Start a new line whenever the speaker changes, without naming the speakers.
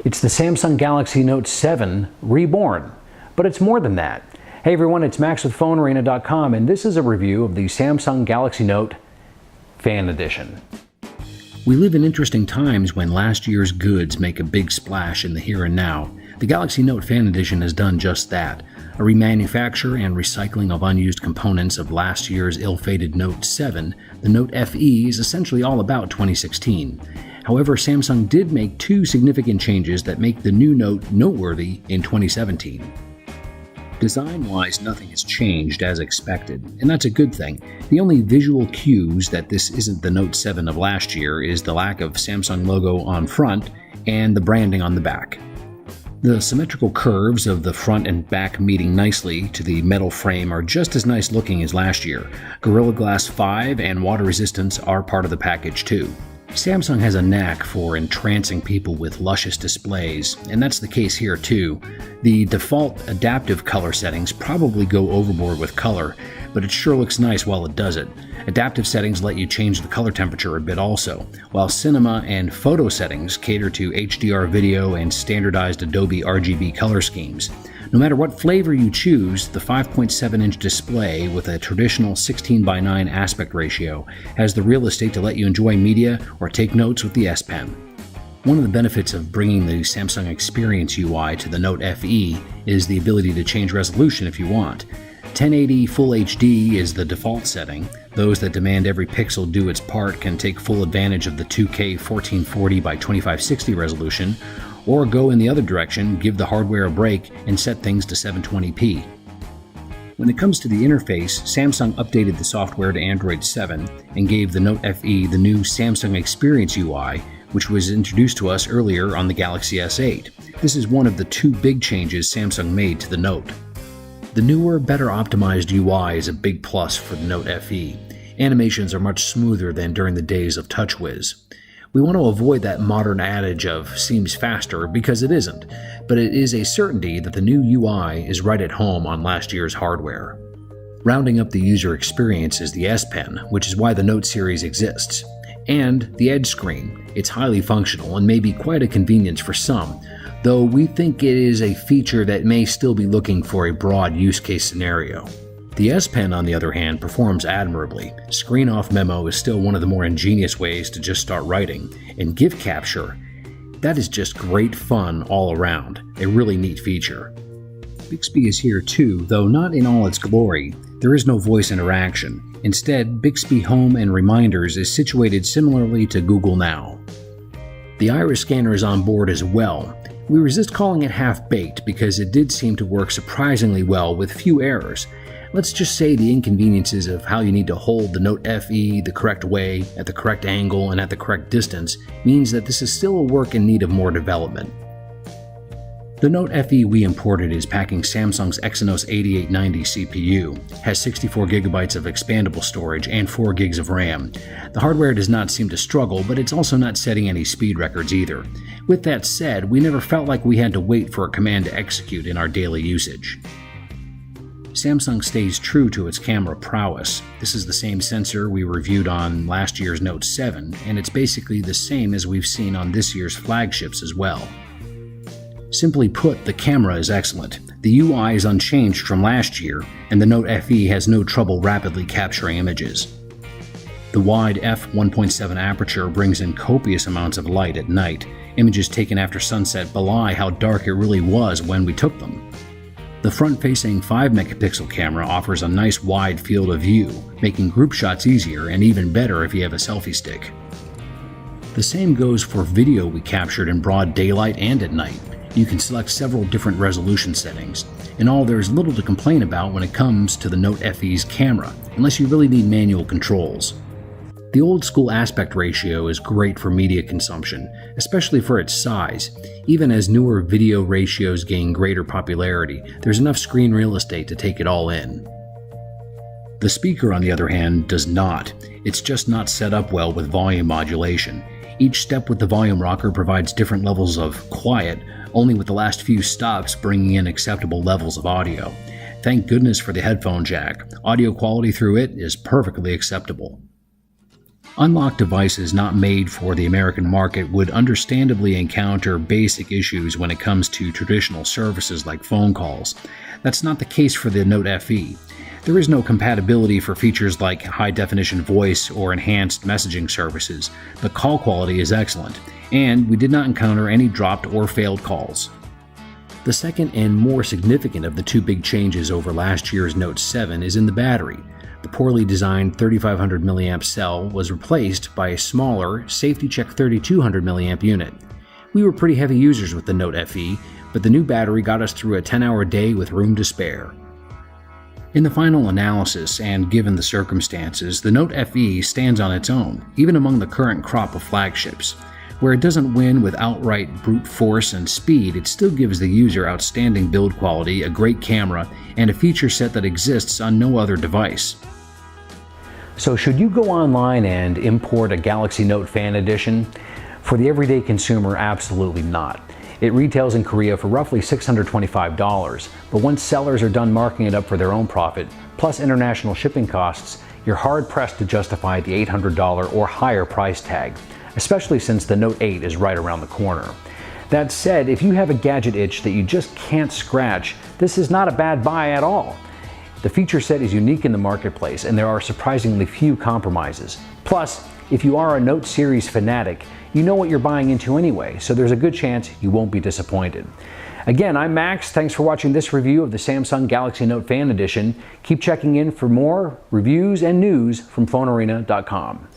It's the Samsung Galaxy Note 7 reborn, but it's more than that. Hey everyone, it's Max with PhoneArena.com, and this is a review of the Samsung Galaxy Note Fan Edition. We live in interesting times when last year's goods make a big splash in the here and now. The Galaxy Note Fan Edition has done just that. A remanufacture and recycling of unused components of last year's ill-fated Note 7, the Note FE is essentially all about 2016. However, Samsung did make two significant changes that make the new Note noteworthy in 2017. Design-wise, nothing has changed as expected, and that's a good thing. The only visual cues that this isn't the Note 7 of last year is the lack of Samsung logo on front and the branding on the back. The symmetrical curves of the front and back meeting nicely to the metal frame are just as nice looking as last year. Gorilla Glass 5 and water resistance are part of the package too. Samsung has a knack for entrancing people with luscious displays, and that's the case here too. The default adaptive color settings probably go overboard with color, but it sure looks nice while it does it. Adaptive settings let you change the color temperature a bit also, while cinema and photo settings cater to HDR video and standardized Adobe RGB color schemes. No matter what flavor you choose, the 5.7-inch display with a traditional 16:9 aspect ratio has the real estate to let you enjoy media or take notes with the S Pen. One of the benefits of bringing the Samsung Experience UI to the Note FE is the ability to change resolution if you want. 1080 Full HD is the default setting. Those that demand every pixel do its part can take full advantage of the 2K 1440 by 2560 resolution, or go in the other direction, give the hardware a break, and set things to 720p. When it comes to the interface, Samsung updated the software to Android 7 and gave the Note FE the new Samsung Experience UI, which was introduced to us earlier on the Galaxy S8. This is one of the two big changes Samsung made to the Note. The newer, better optimized UI is a big plus for the Note FE. Animations are much smoother than during the days of TouchWiz. We want to avoid that modern adage of seems faster because it isn't, but it is a certainty that the new UI is right at home on last year's hardware. Rounding up the user experience is the S Pen, which is why the Note series exists, and the Edge screen. It's highly functional and may be quite a convenience for some, though we think it is a feature that may still be looking for a broad use case scenario. The S Pen, on the other hand, performs admirably. Screen-off memo is still one of the more ingenious ways to just start writing, and GIF capture, that is just great fun all around, a really neat feature. Bixby is here too, though not in all its glory. There is no voice interaction. Instead, Bixby Home and Reminders is situated similarly to Google Now. The iris scanner is on board as well. We resist calling it half-baked because it did seem to work surprisingly well with few errors. Let's just say the inconveniences of how you need to hold the Note FE the correct way, at the correct angle, and at the correct distance means that this is still a work in need of more development. The Note FE we imported is packing Samsung's Exynos 8890 CPU, has 64 GB of expandable storage, and 4 GB of RAM. The hardware does not seem to struggle, but it's also not setting any speed records either. With that said, we never felt like we had to wait for a command to execute in our daily usage. Samsung stays true to its camera prowess. This is the same sensor we reviewed on last year's Note 7, and it's basically the same as we've seen on this year's flagships as well. Simply put, the camera is excellent. The UI is unchanged from last year, and the Note FE has no trouble rapidly capturing images. The wide f1.7 aperture brings in copious amounts of light at night. Images taken after sunset belie how dark it really was when we took them. The front-facing 5-megapixel camera offers a nice wide field of view, making group shots easier and even better if you have a selfie stick. The same goes for video we captured in broad daylight and at night. You can select several different resolution settings. In all, there is little to complain about when it comes to the Note FE's camera, unless you really need manual controls. The old-school aspect ratio is great for media consumption, especially for its size. Even as newer video ratios gain greater popularity, there's enough screen real estate to take it all in. The speaker, on the other hand, does not. It's just not set up well with volume modulation. Each step with the volume rocker provides different levels of quiet, only with the last few stops bringing in acceptable levels of audio. Thank goodness for the headphone jack. Audio quality through it is perfectly acceptable. Unlocked devices not made for the American market would understandably encounter basic issues when it comes to traditional services like phone calls. That's not the case for the Note FE. There is no compatibility for features like high-definition voice or enhanced messaging services, but call quality is excellent, and we did not encounter any dropped or failed calls. The second and more significant of the two big changes over last year's Note 7 is in the battery. The poorly designed 3500 mAh cell was replaced by a smaller Safety Check 3200 mAh unit. We were pretty heavy users with the Note FE, but the new battery got us through a 10-hour day with room to spare. In the final analysis, and given the circumstances, the Note FE stands on its own, even among the current crop of flagships. Where it doesn't win with outright brute force and speed, it still gives the user outstanding build quality, a great camera, and a feature set that exists on no other device. So should you go online and import a Galaxy Note Fan Edition? For the everyday consumer, absolutely not. It retails in Korea for roughly $625, but once sellers are done marking it up for their own profit, plus international shipping costs, you're hard-pressed to justify the $800 or higher price tag, especially since the Note 8 is right around the corner. That said, if you have a gadget itch that you just can't scratch, this is not a bad buy at all. The feature set is unique in the marketplace, and there are surprisingly few compromises. Plus, if you are a Note series fanatic, you know what you're buying into anyway, so there's a good chance you won't be disappointed. Again, I'm Max. Thanks for watching this review of the Samsung Galaxy Note Fan Edition. Keep checking in for more reviews and news from PhoneArena.com.